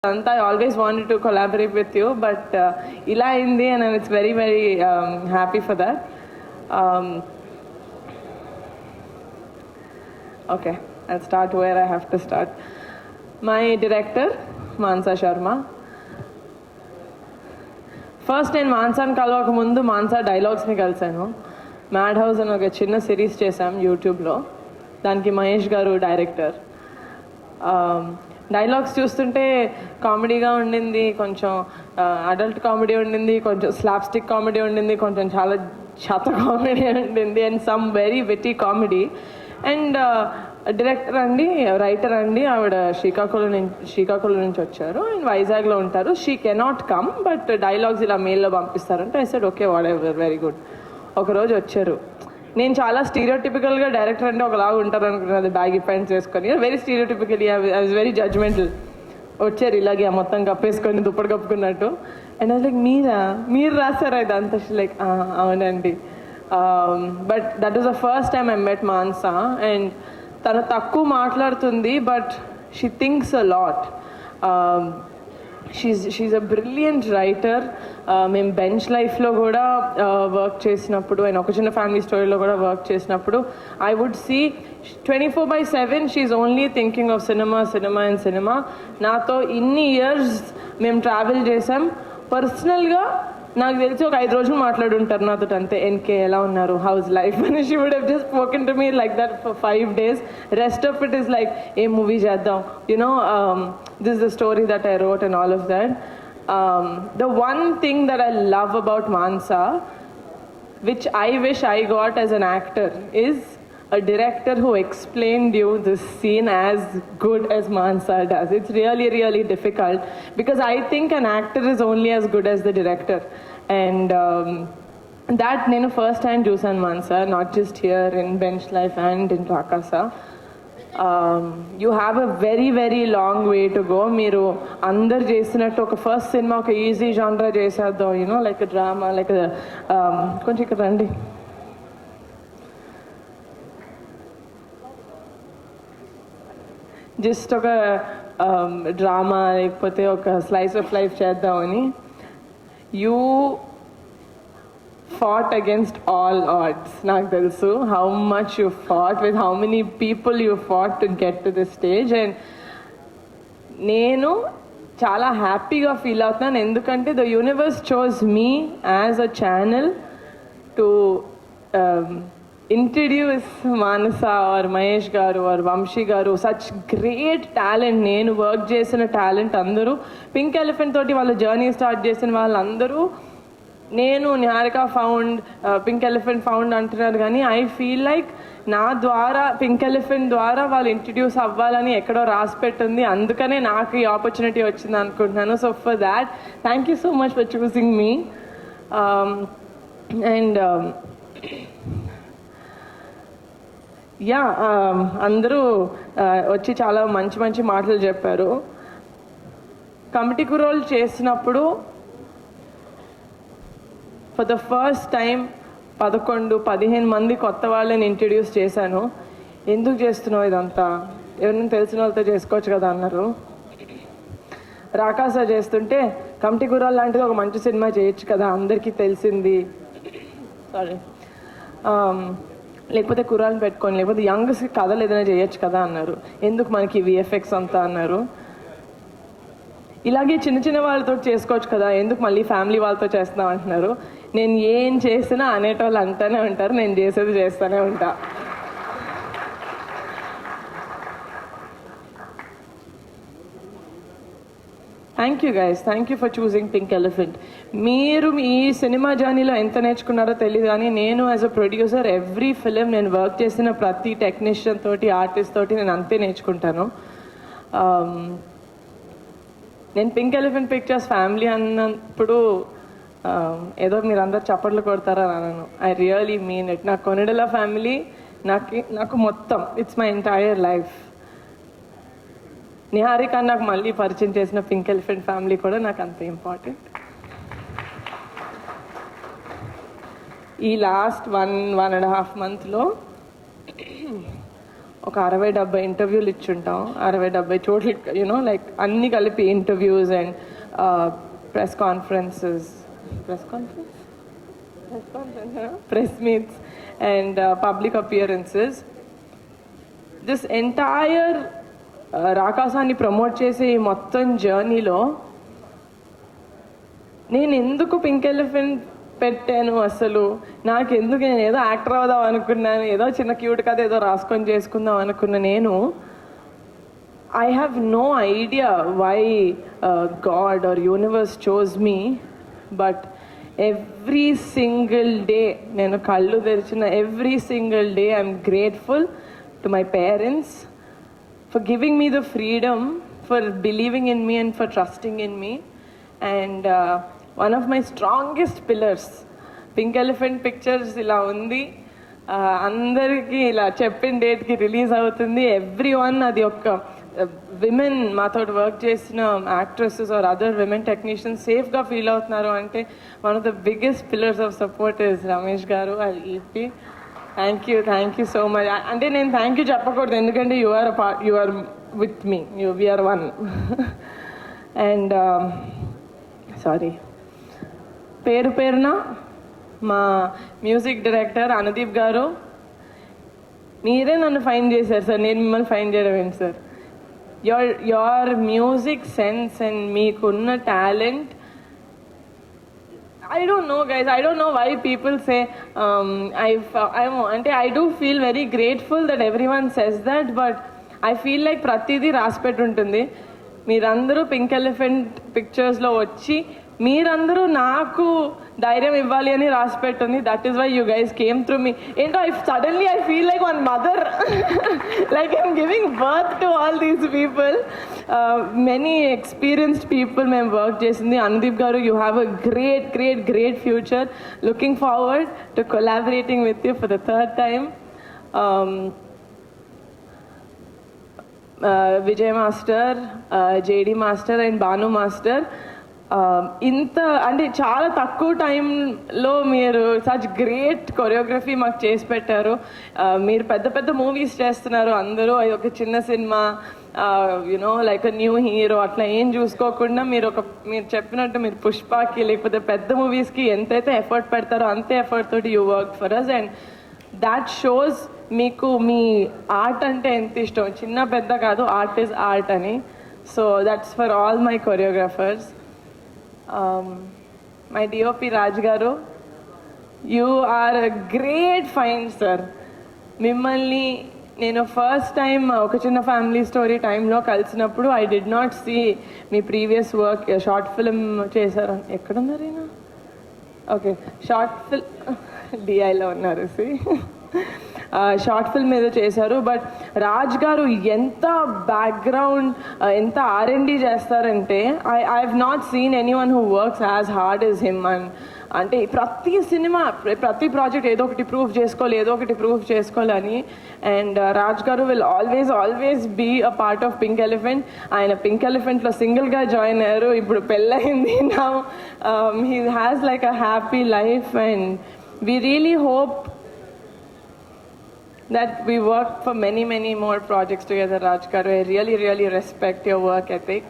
I always wanted to collaborate with you, but ila indi, and it's very, very happy for that. Okay, I'll start where I have to start. My director, Mansa Sharma. First నేను మాన్సాని కలవక ముందు Mansa డైలాగ్స్ని కలిసాను. Mad house అని ఒక చిన్న series చేశాం యూట్యూబ్లో. దానికి మహేష్ గారు director. Dialogues చూస్తుంటే కామెడీగా ఉండింది, కొంచెం అడల్ట్ కామెడీ ఉండింది, కొంచెం స్లాప్స్టిక్ కామెడీ ఉండింది, కొంచెం చాలా శాత కామెడీ ఉండింది, and some very witty comedy. And director అండి, రైటర్ అండి, ఆవిడ శ్రీకాకుళం నుంచి వచ్చారు అండ్ వైజాగ్లో ఉంటారు. She cannot come, but dialogues ఇలా మెయిల్లో పంపిస్తారంటే I said okay, what ever, very good. ఒకరోజు వచ్చారు. నేను చాలా స్టీరియోటిపికల్గా డైరెక్టర్ అంటే ఒకలాగా ఉంటారు అనుకున్నది, బ్యాగీ ప్యాంట్స్ వేసుకొని, very stereotypical, I was very judgemental. వచ్చారు ఇలాగే మొత్తం కప్పేసుకొని దుప్పటి కప్పుకున్నట్టు. అండ్ అది లైక్ మీరు రాశారా ఇదంతా? లైక్ అవునండి. But that is the first time I met Mansa. And తను తక్కువ మాట్లాడుతుంది, but she thinks a lot. She's a brilliant writer. మేము బెంచ్ లైఫ్లో కూడా వర్క్ చేసినప్పుడు, అండ్ ఒక చిన్న ఫ్యామిలీ స్టోరీలో కూడా వర్క్ చేసినప్పుడు I would see 24/7 she's only thinking of cinema. నాతో ఇన్ని ఇయర్స్ మేము ట్రావెల్ చేసాం. పర్సనల్గా నాకు తెలిసి ఒక 5 రోజులు మాట్లాడుంటారు నాతో అంతే. ఎన్కే ఎలా ఉన్నారు, హౌస్ లైఫ్ అని. She would have just spoken to me like that for 5 days. Rest of it is like a movie చేద్దాం, you know, this is the story that I wrote and all of that. The one thing that I love about Mansa, which I wish I got as an actor, is a director who explained you this scene as good as Mansa does. It's really, really difficult because I think an actor is only as good as the director. And that nenu first time chusan Mansa, not just here in Bench Life and in Rakasa. You have a very, very long way to go. మీరు అందరు చేసినట్టు ఒక first cinema ఒక easy జానరా చేసేద్దాం, you know, like drama, like కొంచెం ఇక్కడ రండి. Just ఒక డ్రామా లేకపోతే ఒక స్లైస్ ఆఫ్ లైఫ్ చేద్దామని. You fought against all odds. నాకు తెలుసు how much you fought, with how many people you fought to get to this stage. And నేను చాలా హ్యాపీగా ఫీల్ అవుతున్నాను, ఎందుకంటే the universe chose me as a channel to introduce Manasa or Mahesh garu or Vamshi garu, such great talent. నేను work చేసిన talent అందరూ, pink elephant తోటి వాళ్ళ జర్నీ స్టార్ట్ చేసిన వాళ్ళందరూ, నేను Niharika found, pink elephant found అంటున్నారు, కానీ ఐ ఫీల్ లైక్ నా ద్వారా, పింక్ ఎలిఫెంట్ ద్వారా వాళ్ళు ఇంట్రడ్యూస్ అవ్వాలని ఎక్కడో రాసి పెట్టింది, అందుకనే నాకు ఈ ఆపర్చునిటీ వచ్చింది అనుకుంటున్నాను. So for that thank you so much for choosing me. And yeah, అందరూ వచ్చి చాలా మంచి మంచి మాటలు చెప్పారు. కమిటీ కురోల్ చేసినప్పుడు ఫర్ ద ఫస్ట్ టైం 11-15 మంది కొత్త వాళ్ళని ఇంట్రడ్యూస్ చేశాను. ఎందుకు చేస్తున్నావు ఇదంతా, ఎవరైనా తెలిసిన వాళ్ళతో చేసుకోవచ్చు కదా అన్నారు. రాకాస చేస్తుంటే కమిటీ కుర్రాళ్ళు లాంటిది ఒక మంచి సినిమా చేయొచ్చు కదా, అందరికీ తెలిసింది, సారీ, లేకపోతే కుర్రాళ్ళని పెట్టుకొని, లేకపోతే యంగ్స్ కథలు ఏదైనా చేయొచ్చు కదా అన్నారు. ఎందుకు మనకి విఎఫ్ఎక్స్ అంతా అన్నారు. ఇలాగే చిన్న చిన్న వాళ్ళతో చేసుకోవచ్చు కదా, ఎందుకు మళ్ళీ ఫ్యామిలీ వాళ్ళతో చేస్తున్నాం అంటున్నారు. నేను ఏం చేసినా అనేటోళ్ళు అంటూనే ఉంటారు, నేను చేసేది చేస్తూనే ఉంటా. Thank you guys, thank you for choosing pink elephant. మీరు ఈ సినిమా జర్నీలో ఎంత నేర్చుకున్నారో తెలియదు, కానీ నేను as a producer every film నేను వర్క్ చేసిన ప్రతి టెక్నీషియన్ తోటి, ఆర్టిస్ట్ తోటి నేను అంతే నేర్చుకుంటాను. నేను పింక్ ఎలిఫెంట్ పిక్చర్స్ ఫ్యామిలీ అన్నప్పుడు ఏదో మీరు అందరు చప్పట్లు కొడతారని అన్నాను. I really mean it. నాకు కొనిడెల ఫ్యామిలీ నాకు మొత్తం, it's my entire life. Niharika నాకు మళ్ళీ పరిచయం చేసిన పింక్ ఎలిఫెంట్ ఫ్యామిలీ కూడా నాకు అంత ఇంపార్టెంట్. ఈ లాస్ట్ 1.5 monthలో ఒక 60-70 ఇంటర్వ్యూలు ఇచ్చుంటాం, 60-70 చోట్ల యూనో లైక్ అన్నీ కలిపి interviews and press conferences press meets and public appearances. This entire రాకాసాన్ని ప్రమోట్ చేసే ఈ మొత్తం జర్నీలో నేను ఎందుకు పింక్ ఎలిఫెంట్ పెట్టాను, అసలు నాకెందుకు, నేను ఏదో యాక్టర్ అవుదాం అనుకున్నాను, ఏదో చిన్న క్యూట్ కథ ఏదో రాసుకొని చేసుకుందాం అనుకున్న నేను, I have no idea why God or universe chose me, but every single day నేను కళ్ళు తెరిచిన every single day I'm grateful to my parents for giving me the freedom, for believing in me and for trusting in me. And one of my strongest pillars, Pink Elephant Pictures ఇలా ఉంది, అందరికీ ఇలా చెప్పిన డేట్కి release అవుతుంది. Every one, అది ఒక women మాతో వర్క్ చేసిన actresses or other women technicians సేఫ్గా ఫీల్ అవుతున్నారు అంటే one of the biggest pillars of support is Ramesh garu and EP. Thank you so much. అంటే నేను థ్యాంక్ యూ చెప్పకూడదు, ఎందుకంటే you are with me, we are one. And sorry, పేరున మా మ్యూజిక్ డైరెక్టర్ అనుదీప్ గారు, మీరే నన్ను ఫైన్ చేశారు సార్, నేను మిమ్మల్ని ఫైన్ చేయడం ఏంటి sir. Your music sense and మీకున్న talent, I don't know guys, I don't know why people say I do feel very grateful that everyone says that, but I feel like pratidi రాసిపెట్టి ఉంటుంది. మీరందరూ pink elephant పిక్చర్స్లో వచ్చి మీరందరూ నాకు ధైర్యం ఇవ్వాలి అని రాసిపెట్టుంది. That is why you guys came through me. ఏంటో suddenly I feel like one mother, like I'm giving birth to all these people, many experienced people మేము వర్క్ చేసింది. Anudeep garu, you have a great future. Looking forward to collaborating with you for the third time. Vijay master, JD master and Bhanu master, ఇంత అంటే చాలా తక్కువ టైంలో మీరు such great choreography మాకు చేసి పెట్టారు. మీరు పెద్ద మూవీస్ చేస్తున్నారు అందరూ, అది ఒక చిన్న cinema, you know like a new hero అట్లా ఏం చూసుకోకుండా మీరు చెప్పినట్టు మీరు పుష్పకి లేకపోతే పెద్ద మూవీస్కి ఎంతైతే ఎఫర్ట్ పెడతారో అంతే ఎఫర్ట్ తోటి you work for us, and that shows మీకు మీ ఆర్ట్ అంటే ఎంత ఇష్టం, చిన్న పెద్ద కాదు, ఆర్ట్ ఈజ్ ఆర్ట్ అని. So that's for all my choreographers. My DOP Raj garu, you are a great fine sir. మిమ్మల్ని నేను ఫస్ట్ టైం ఒక చిన్న ఫ్యామిలీ స్టోరీ టైంలో కలిసినప్పుడు I did not see me previous work. Short film చేశారు, ఎక్కడున్నారు ఈయన? ఓకే, షార్ట్ ఫిల్మ్ డిఐలో ఉన్నారు. షార్ట్ ఫిల్మ్ ఏదో చేశారు. బట్ రాజ్ గారు ఎంత బ్యాక్గ్రౌండ్, ఎంత R&D చేస్తారంటే I have not seen any one who works as hard as him. అంటే ప్రతి సినిమా, ప్రతి ప్రాజెక్ట్ ఏదో ఒకటి ప్రూవ్ చేసుకోవాలని. And Raj garu will always be a part of pink elephant. ఆయన పింక్ ఎలిఫెంట్లో సింగిల్గా జాయిన్ అయ్యారు, ఇప్పుడు పెళ్ళయింది. Now he has like a happy life, and we really hope that we work for many more projects together, Raj garu. I really respect your work ethic.